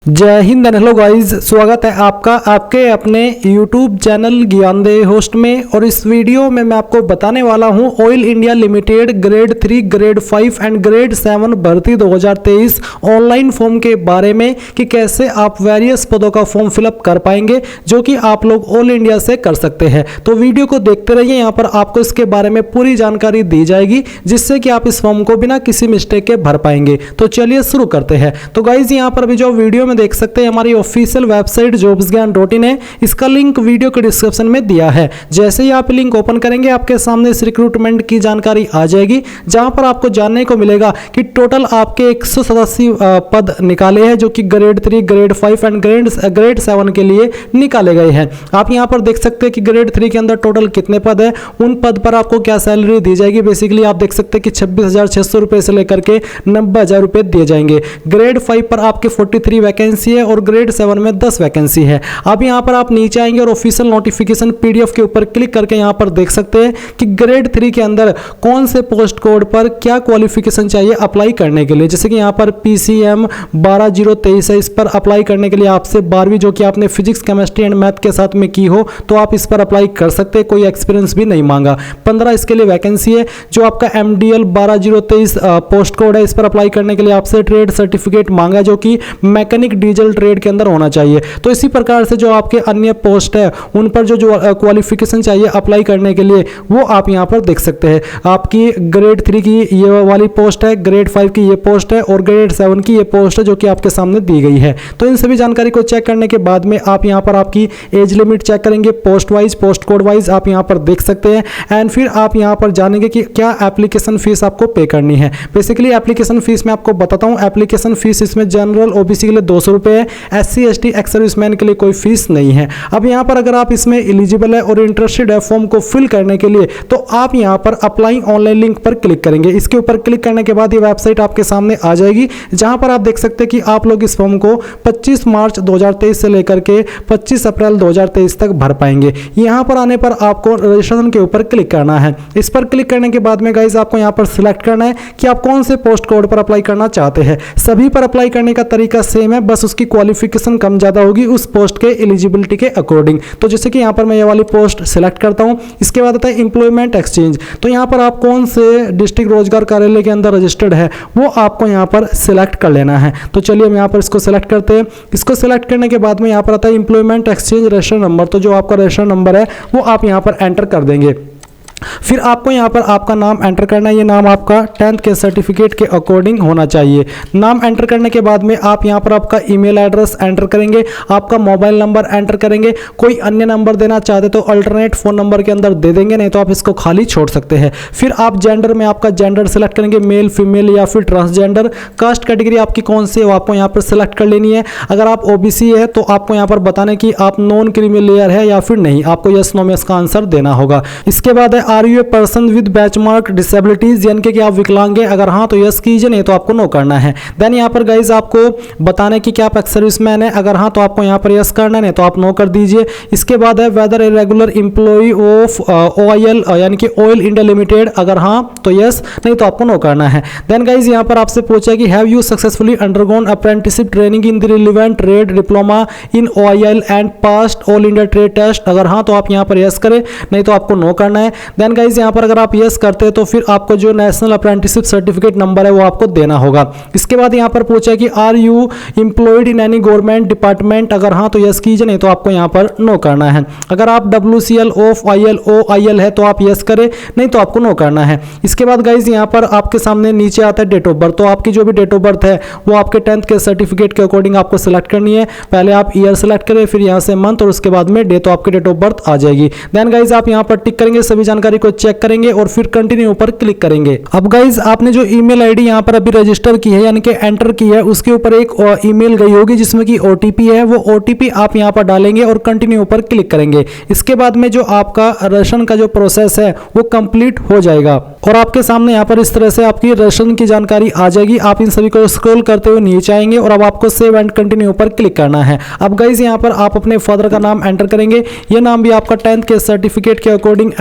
जय Hind and hello guys, स्वागत है आपका आपके अपने YouTube चैनल ज्ञानदेह होस्ट में। और इस वीडियो में मैं आपको बताने वाला हूं oil India limited grade 3, grade 5 and grade 7 भर्ती 2023 ऑनलाइन फॉर्म के बारे में कि कैसे आप वेरियस पदों का फॉर्म फिलअप कर पाएंगे, जो कि आप लोग ऑल इंडिया से कर सकते हैं। तो वीडियो को देखते रहिए, यहाँ पर आपको इसके बारे में पूरी जानकारी दी जाएगी, जिससे कि आप इस फॉर्म को बिना किसी मिस्टेक के भर पाएंगे। तो चलिए शुरू करते हैं। तो गाइज यहाँ पर भी जो वीडियो देख सकते हैं हमारी ऑफिशियल वेबसाइट jobsgyan.in है, इसका लिंक वीडियो के डिस्क्रिप्शन में दिया है। जैसे ही आप लिंक ओपन करेंगे, आपके सामने इस रिक्रूटमेंट की जानकारी आ जाएगी, जहां पर आपको जानने को मिलेगा कि टोटल आपके 187 पद निकाले हैं, जो कि ग्रेड 3, ग्रेड 5 एंड ग्रेड 7 के लिए निकाले गए हैं। आप यहां पर देख सकते हैं कि ग्रेड 3 के अंदर टोटल कितने पद है, उन पद पर आपको क्या सैलरी दी जाएगी। बेसिकली आप देख सकते हैं कि 26,600 रुपए से लेकर के 90,000 रुपए दिए जाएंगे। ग्रेड 5 पर आपके 43 वैकेंसी है और ग्रेड 7 में 10 वैकेंसी है। अब यहां पर आप नीचे आएंगे और ऑफिशियल नोटिफिकेशन पीडीएफ के ऊपर क्लिक करके यहां पर देख सकते हैं कि ग्रेड 3 के अंदर कौन से पोस्ट कोड पर क्या क्वालिफिकेशन चाहिए अप्लाई करने के लिए। जैसे कि यहां पर PCM 12023 है, इस पर अप्लाई करने के लिए आपसे 12वीं जो कि आपने फिजिक्स, केमिस्ट्री एंड मैथ के साथ में की हो, तो आप इस पर अप्लाई कर सकते हैं। कोई एक्सपीरियंस भी नहीं मांगा। 15 इसके लिए वैकेंसी है। जो आपका MDL 12023 पोस्ट कोड है, इस पर अप्लाई करने के लिए आपसे ट्रेड सर्टिफिकेट मांगा, जो कि मैकेनिक डीजल ट्रेड के अंदर होना चाहिए। तो इसी प्रकार से जो आपके अन्य पोस्ट है, उन पर जो क्वालिफिकेशन चाहिए अप्लाई करने के लिए, वो आप यहां पर देख सकते हैं। आपकी ग्रेड 3 की ये वाली पोस्ट है, ग्रेड 5 की ये पोस्ट है और ग्रेड 7 की ये पोस्ट है, जो कि आपके सामने दी गई है। तो इन सभी जानकारी को चेक करने के बाद में आप यहां पर आपकी एज लिमिट चेक करेंगे, post wise, post code wise आप यहां पर देख सकते हैं। एंड फिर आप यहां पर जानेंगे कि क्या एप्लीकेशन फीस आपको पे करनी है। बेसिकली एप्लीकेशन फीस मैं आपको बताता हूं। एप्लीकेशन फीस इसमें जनरल OBC के लिए 200 रुपए है, SC ST एक्स सर्विसमैन के लिए कोई फीस नहीं है। अब यहां पर अगर आप इसमें एलिजिबल है और इंटरेस्टेड है फॉर्म को फिल करने के लिए, तो आप यहां पर अप्लाई ऑनलाइन लिंक पर क्लिक करेंगे। इसके ऊपर क्लिक करने के बाद ये वेबसाइट आपके सामने आ जाएगी, जहां पर आप देख सकते हैं कि आप लोग इस फॉर्म को 25 मार्च 2023 से लेकर के 25 अप्रैल 2023 तक भर पाएंगे। यहां पर आने पर आपको रजिस्ट्रेशन के ऊपर क्लिक करना है। इस पर क्लिक करने के बाद में गाइस आपको यहां पर सिलेक्ट करना है कि आप कौन से पोस्ट कोड पर अप्लाई करना चाहते हैं। सभी पर अप्लाई करने का तरीका सेम है, बस उसकी क्वालिफिकेशन कम ज्यादा होगी उस पोस्ट के एलिजिबिलिटी के अकॉर्डिंग। तो जैसे कि यहां पर मैं ये वाली पोस्ट सिलेक्ट करता हूं। इसके बाद आता है एम्प्लॉयमेंट एक्सचेंज। तो यहां पर आप कौन से डिस्ट्रिक्ट रोजगार कार्यालय के अंदर रजिस्टर्ड है, वो आपको यहां पर सिलेक्ट कर लेना है। तो चलिए हम यहां पर इसको सिलेक्ट करते हैं। इसको सिलेक्ट करने के बाद में यहां पर आता है एम्प्लॉयमेंट एक्सचेंज रजिस्टर नंबर। तो जो आपका रजिस्टर नंबर है वो आप यहां पर एंटर कर देंगे। फिर आपको यहां पर आपका नाम एंटर करना है। ये नाम आपका 10th के सर्टिफिकेट के अकॉर्डिंग होना चाहिए। नाम एंटर करने के बाद में आप यहां पर आपका ईमेल एड्रेस एंटर करेंगे, आपका मोबाइल नंबर एंटर करेंगे। कोई अन्य नंबर देना चाहते तो अल्टरनेट फोन नंबर के अंदर दे देंगे, नहीं तो आप इसको खाली छोड़ सकते हैं। फिर आप जेंडर में आपका जेंडर सेलेक्ट करेंगे, मेल, फीमेल या फिर ट्रांसजेंडर। कास्ट कैटेगरी आपकी कौन सी है वो आपको यहां पर सेलेक्ट कर लेनी है। अगर आप OBC है तो आपको यहां पर बताने की आप नॉन क्रीमी लेयर है या फिर नहीं, आपको यस नो में इसका आंसर देना होगा। इसके बाद है are you a person with benchmark disabilities, यानी कि आप विकलांग हैं। अगर हाँ तो यस कीजिए, नहीं तो आपको नो करना है। देन यहाँ पर गाइज आपको बताने की क्या आप एक्स सर्विसमैन है। अगर हाँ तो आपको यहाँ पर यस करना है, नहीं तो आप नो कर दीजिए। इसके बाद है whether a regular employee of OIL यानी कि ऑयल इंडिया लिमिटेड। अगर हाँ तो यस, नहीं तो आपको नो करना है। देन गाइज यहाँ पर आपसे पूछा कि have you successfully undergone apprenticeship training in the relevant trade diploma in OIL and passed all India trade test. अगर हाँ तो आप यहाँ पर यस करें, नहीं तो आपको नो करना है। देन गाइज यहाँ पर अगर आप यस करते हैं तो फिर आपको जो नेशनल अप्रेंटिसशिप सर्टिफिकेट नंबर है वो आपको देना होगा। इसके बाद यहाँ पर पूछा कि are you employed in any government department. अगर हाँ तो यस कीजिए, नहीं तो आपको यहाँ पर नो करना है। अगर आप WCL ऑफ OIL है तो आप यस करें, नहीं तो आपको नो करना है। इसके बाद गाइज यहाँ पर आपके सामने नीचे आता है डेट ऑफ बर्थ। तो आपकी जो भी डेट ऑफ बर्थ है वो आपके 10th के सर्टिफिकेट के अकॉर्डिंग आपको सिलेक्ट करनी है। पहले आप ईयर सेलेक्ट करें, फिर यहाँ से मंथ और उसके बाद में डे, तो आपकी डेट ऑफ बर्थ आ जाएगी। देन गाइज आप यहाँ पर टिक करेंगे, सभी जानकारी को चेक करेंगे और फिर कंटिन्यू पर क्लिक करेंगे। अब गाइज आपने जो ईमेल आईडी यहाँ पर अभी रजिस्टर की है यानी कि एंटर की है, उसके ऊपर एक ईमेल गई होगी जिसमें कि OTP है। वो OTP आप यहाँ पर डालेंगे और कंटिन्यू पर क्लिक करेंगे। इसके बाद में जो आपका रजिस्ट्रेशन का जो प्रोसेस है वो कंप्लीट हो जाएगा और आपके सामने यहाँ पर इस तरह से आपकी रजिस्ट्रेशन की जानकारी आ जाएगी। आप इन सभी को स्क्रॉल करते हुए नीचे आएंगे और अब आपको सेव एंड कंटिन्यू पर क्लिक करना है। अब गाइज यहाँ पर आप अपने फादर का नाम एंटर करेंगे। ये नाम भी आपका 10th के सर्टिफिकेट के अकॉर्डिंग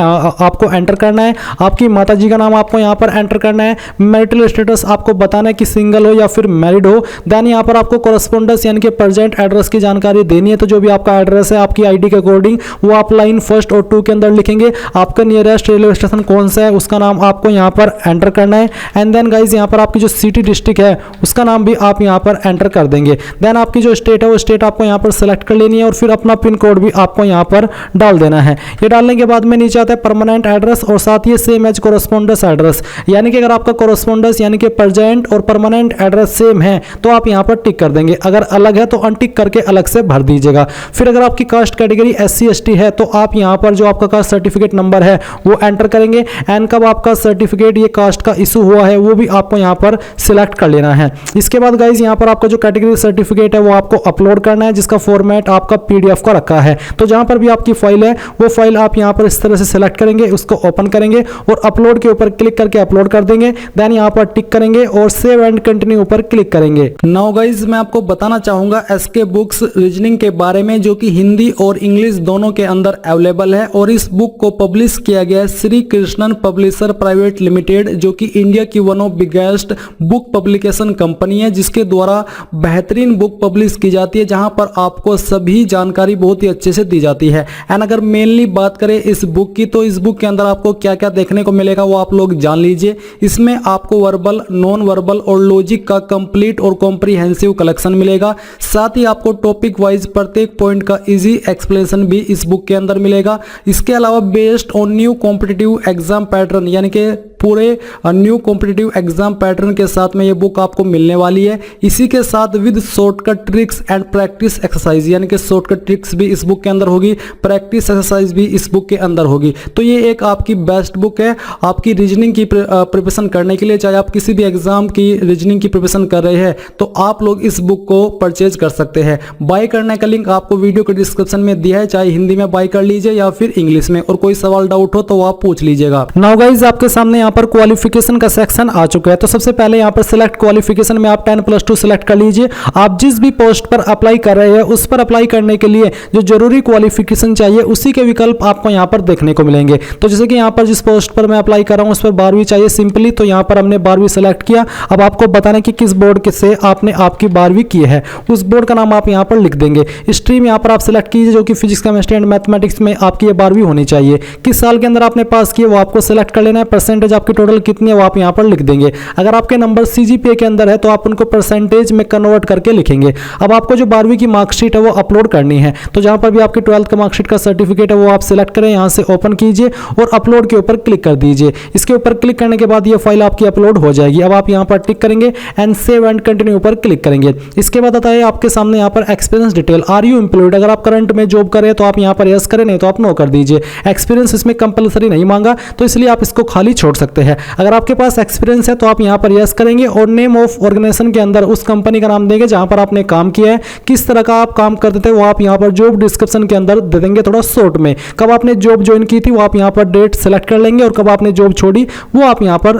आपको एंटर करना है। आपकी माता जी का नाम आपको यहाँ पर एंटर करना है। मैरिटल स्टेटस आपको बताना है कि सिंगल हो या फिर मैरिड हो। देन यहाँ पर आपको कॉरेस्पोंडेंस यानी कि प्रेजेंट एड्रेस की जानकारी देनी है। तो जो भी आपका एड्रेस है आपकी आईडी के अकॉर्डिंग वो आप लाइन 1 और 2 के अंदर लिखेंगे। आपका नियरेस्ट रेलवे स्टेशन कौन सा है उसका नाम आपको यहाँ पर एंटर करना है। एंड देन गाइज यहाँ पर आपकी जो सिटी डिस्ट्रिक्ट है उसका नाम भी आप यहाँ पर एंटर कर देंगे। देन आपकी जो स्टेट है वो स्टेट आपको यहाँ पर सेलेक्ट कर लेनी है और फिर अपना पिन कोड भी आपको यहाँ पर डाल देना है। ये डालने के बाद में नीचे आता है परमानेंट एड्रेस और साथ ही सेम एज कोरेस्पोंडेंस एड्रेस, यानी कि अगर आपका कोरेस्पोंडेंस यानी कि प्रेजेंट और परमानेंट एड्रेस सेम है तो आप यहाँ पर टिक कर देंगे। अगर अलग है तो अनटिक करके अलग से भर दीजिएगा। फिर अगर आपकी कास्ट कैटेगरी SC ST है तो आप यहाँ पर जो आपका कास्ट सर्टिफिकेट नंबर है वो एंटर करेंगे। एंड कब आपका सर्टिफिकेट ये कास्ट का इशू हुआ है वो भी आपको यहाँ पर सिलेक्ट कर लेना है। इसके बाद गाइज यहाँ पर आपका जो कैटेगरी सर्टिफिकेट है वो आपको अपलोड करना है, जिसका फॉर्मेट आपका PDF का रखा है। तो जहां पर भी आपकी फाइल है वो फाइल आप यहां पर इस तरह से सिलेक्ट करेंगे, उसको ओपन करेंगे और अपलोड के ऊपर क्लिक करके अपलोड कर देंगे। देन यहां पर टिक करेंगे और सेव एंड कंटिन्यू पर क्लिक करेंगे। नाउ गाइज मैं आपको बताना चाहूंगा SK बुक्स रीजनिंग के बारे में, जो कि हिंदी और इंग्लिश दोनों के अंदर अवेलेबल है। और इस बुक को पब्लिश किया गया Shri Krishnan publisher private limited, जो कि इंडिया की one of biggest book publication company है, जिसके द्वारा बेहतरीन बुक पब्लिश की जाती है, जहां पर आपको सभी जानकारी बहुत ही अच्छे से दी जाती है। एंड अगर मेनली बात करें इस बुक की, तो इस बुक के अंदर आपको क्या क्या देखने को मिलेगा वो आप लोग जान लीजिए। इसमें आपको वर्बल, नॉन वर्बल और लॉजिक का कंप्लीट और कॉम्प्रिहेंसिव कलेक्शन मिलेगा। साथ ही आपको टॉपिक वाइज प्रत्येक पॉइंट का इजी एक्सप्लेनेशन भी इस बुक के अंदर मिलेगा। इसके अलावा based on new competitive exam pattern, यानी कि पूरे न्यू कॉम्पिटिटिव एग्जाम पैटर्न के साथ में ये बुक आपको मिलने वाली है। इसी के साथ with shortcut tricks and practice exercise, यानी कि शॉर्टकट ट्रिक्स भी इस बुक के अंदर होगी, प्रैक्टिस एक्सरसाइज भी इस बुक के अंदर होगी। तो ये एक आपकी बेस्ट बुक है आपकी रीजनिंग की प्रिपरेशन करने के लिए। चाहे आप किसी भी एग्जाम की रीजनिंग की प्रिपरेशन कर रहे हैं तो आप लोग इस बुक को परचेज कर सकते हैं। बाय करने का लिंक आपको वीडियो के डिस्क्रिप्शन में दिया है, चाहे हिंदी में बाय कर लीजिए या फिर इंग्लिश में। और कोई सवाल डाउट हो तो आप पूछ लीजिएगा। नाउ गाइस आपके सामने यहाँ पर क्वालिफिकेशन का सेक्शन आ चुका है। तो सबसे पहले यहाँ पर सिलेक्ट क्वालिफिकेशन में आप 10+2 सिलेक्ट कर लीजिए। आप जिस भी पोस्ट पर अप्लाई कर रहे हैं उस पर अप्लाई करने के लिए जो जरूरी क्वालिफिकेशन चाहिए उसी के विकल्प आपको यहाँ पर देखने को मिलेंगे। तो जैसे कि यहाँ पर जिस पोस्ट पर मैं अप्लाई कर रहा हूँ उस पर 12वीं चाहिए सिंपली, तो यहाँ पर हमने 12वीं सेलेक्ट किया। अब आपको बताना है कि किस बोर्ड से आपने आपकी 12वीं की है, उस बोर्ड का नाम आप यहाँ पर लिख देंगे। स्ट्रीम यहाँ पर आप सिलेक्ट कीजिए, जो कि फिजिक्स, केमिस्ट्री एंड मैथमेटिक्स में आपकी ये 12वीं होनी चाहिए। किस साल के अंदर आपने पास किया वो आपको सिलेक्ट कर लेना है। परसेंटेज आपकी टोटल कितनी है वो आप यहाँ पर लिख देंगे। अगर आपके नंबर CGPA के अंदर है तो आप उनको परसेंटेज में कन्वर्ट करके लिखेंगे। अब आपको जो 12वीं की मार्कशीट है वो अपलोड करनी है। तो जहां पर भी आपकी 12th का मार्कशीट का सर्टिफिकेट है वो आप सिलेक्ट करें, यहां से ओपन कीजिए और अपलोड के ऊपर क्लिक कर दीजिए। इसके ऊपर क्लिक करने के बाद ये फाइल आपकी अपलोड हो जाएगी। अब आप यहां पर टिक करेंगे एंड सेव एंड कंटिन्यू पर क्लिक करेंगे। इसके बाद आता है आपके सामने यहाँ पर experience detail, are you employed. अगर आप करंट में जॉब करें तो आप यहाँ पर यस करें, नहीं तो आप नो कर दीजिए। एक्सपीरियंस इसमें कंपलसरी नहीं मांगा तो इसलिए आप इसको खाली छोड़ सकते हैं। अगर आपके पास एक्सपीरियंस है तो आप यहाँ पर यस करेंगे और नेम ऑफ ऑर्गेनाइजेशन के अंदर उस कंपनी का नाम देंगे जहां पर आपने काम किया है, किस तरह का आप काम करते थे वो आप यहाँ पर जॉब डिस्क्रिप्शन के अंदर दे देंगे थोड़ा शॉर्ट में। कब आपने जॉब ज्वाइन की थी वो आप यहाँ पर डेट सेलेक्ट कर लेंगे और कब आपने जॉब छोड़ी वो आप यहाँ पर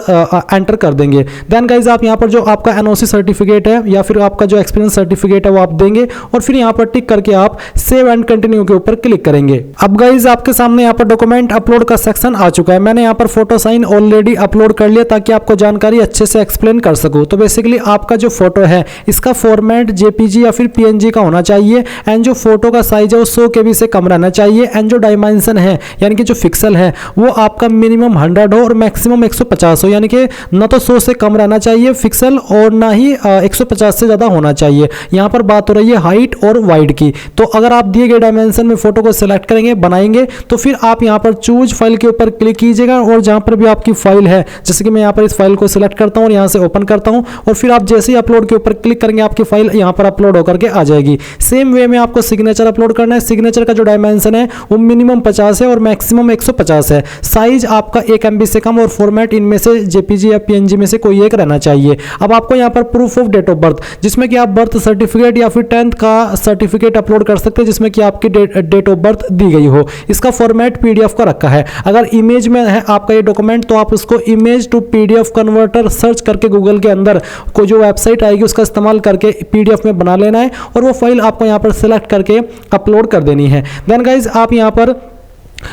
एंटर कर देंगे। देन गाइज आप यहाँ पर जो आपका NOC सर्टिफिकेट है या फिर आपका जो एक्सपीरियंस सर्टिफिकेट है वो आप देंगे और फिर यहाँ पर टिक करके आप सेव एंड कंटिन्यू के ऊपर क्लिक करेंगे। अब गाइज आपके सामने यहाँ पर डॉक्यूमेंट अपलोड का सेक्शन आ चुका है। मैंने यहाँ पर फोटो साइन ऑलरेडी अपलोड कर लिया ताकि आपको जानकारी अच्छे से एक्सप्लेन कर सकूं। तो बेसिकली आपका जो फोटो है इसका फॉर्मेट JPG या फिर PNG का होना चाहिए एंड जो फोटो का साइज है वो 100 KB से कम रहना चाहिए एंड जो डायमेंशन है यानी कि जो पिक्सल है वो आपका मिनिमम 100 हो और मैक्सिमम 150 हो, यानी कि ना तो 100 से कम रहना चाहिए पिक्सल और ना ही 150 से ज़्यादा होना चाहिए। यहाँ पर बात हो रही है हाइट और वाइड की। तो अगर आप दिए गए डायमेंशन में फोटो को सिलेक्ट करेंगे, बनाएंगे, तो फिर आप यहाँ पर चूज फाइल के ऊपर क्लिक कीजिएगा और जहाँ पर भी आपकी फाइल है, जैसे कि मैं यहाँ पर इस फाइल को सिलेक्ट करता हूँ और यहाँ से ओपन करता हूँ और फिर आप जैसे ही अपलोड के ऊपर क्लिक करेंगे आपकी फाइल यहाँ पर अपलोड होकर के आ जाएगी। सेम वे में आपको सिग्नेचर अपलोड करना है। सिग्नेचर का जो डायमेंशन है वो मिनिमम 50 है और मैक्सिमम 150 है। साइज आपका 1 MB से कम और फॉर्मेट इनमें से JPG या PNG में से कोई एक रहना चाहिए। अब आपको यहाँ पर proof of date of birth, जिसमें कि आप बर्थ सर्टिफिकेट या फिर 10th का सर्टिफिकेट अपलोड कर सकते हैं जिसमें कि आपकी डेट ऑफ बर्थ दी गई हो। इसका फॉर्मेट PDF का रखा है। अगर इमेज में है आपका ये डॉक्यूमेंट तो आप उसको image to PDF converter search करके गूगल के अंदर कोई जो वेबसाइट आएगी उसका इस्तेमाल करके PDF में बना लेना है और वो फाइल आपको यहाँ पर सिलेक्ट करके अपलोड कर देनी है। देन गाइज आप यहाँ पर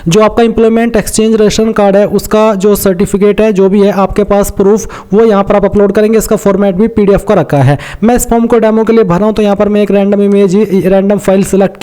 जो आपका एम्प्लॉयमेंट एक्सचेंज रेशन कार्ड है उसका जो सर्टिफिकेट है, जो भी है आपके पास प्रूफ, वो यहाँ पर आप अपलोड करेंगे। इसका फॉर्मेट भी पीडीएफ का रखा है। मैं इस फॉर्म को डेमो के लिए भरा हूँ, तो यहाँ पर मैं एक random image, random file select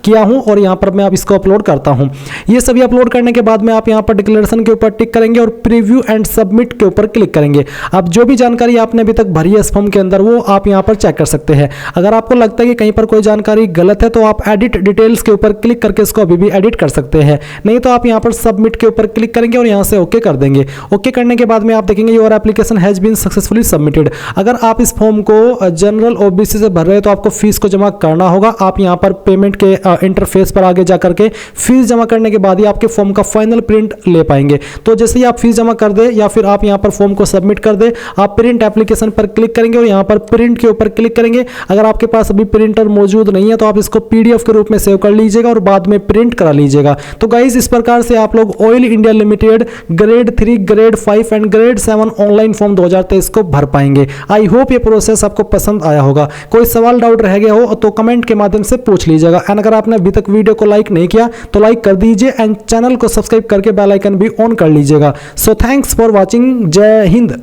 किया हूँ और यहाँ पर मैं आप इसको अपलोड करता हूँ। ये सभी अपलोड करने के बाद में आप यहाँ पर डिक्लेरेशन के ऊपर टिक करेंगे और प्रीव्यू एंड सबमिट के ऊपर क्लिक करेंगे। अब जो भी जानकारी आपने अभी तक भरी है इस फॉर्म के अंदर, वो आप यहाँ पर चेक कर सकते हैं। अगर आपको लगता है कि कहीं पर कोई जानकारी गलत है तो आप एडिट डिटेल्स के ऊपर क्लिक करके इसको अभी भी एडिट कर सकते हैं, नहीं तो आप यहाँ पर सबमिट के ऊपर क्लिक करेंगे और यहाँ से ओके कर देंगे। ओके करने के बाद में आप देखेंगे your application has been successfully submitted. अगर आप इस फॉर्म को जनरल ओबीसी से भर रहे हैं तो आपको फीस को जमा करना होगा। आप यहाँ पर पेमेंट के इंटरफेस पर आगे जाकर के फीस जमा करने के बाद ही आपके फॉर्म का फाइनल प्रिंट ले पाएंगे। तो जैसे ही आप फीस जमा कर दे या फिर आप यहाँ पर फॉर्म को सबमिट कर दे, आप प्रिंट एप्लीकेशन पर क्लिक करेंगे और यहाँ पर प्रिंट के ऊपर क्लिक करेंगे। अगर आपके पास अभी प्रिंटर मौजूद नहीं है तो आप इसको पीडीएफ के रूप में सेव कर लीजिएगा और बाद में प्रिंट करा लीजिएगा। तो गाइस, इस प्रकार से आप लोग oil India limited grade 3, grade 5 and grade 7 online form 2023 को भर पाएंगे। आई होप ये प्रोसेस आपको पसंद आया होगा। कोई सवाल डाउट रह गया हो तो कमेंट के माध्यम से पूछ लीजिएगा। एंड अगर आपने अभी तक वीडियो को लाइक नहीं किया तो लाइक कर दीजिए एंड चैनल को सब्सक्राइब करके बेल आइकन भी ऑन कर लीजिएगा। So thanks for watching. जय हिंद।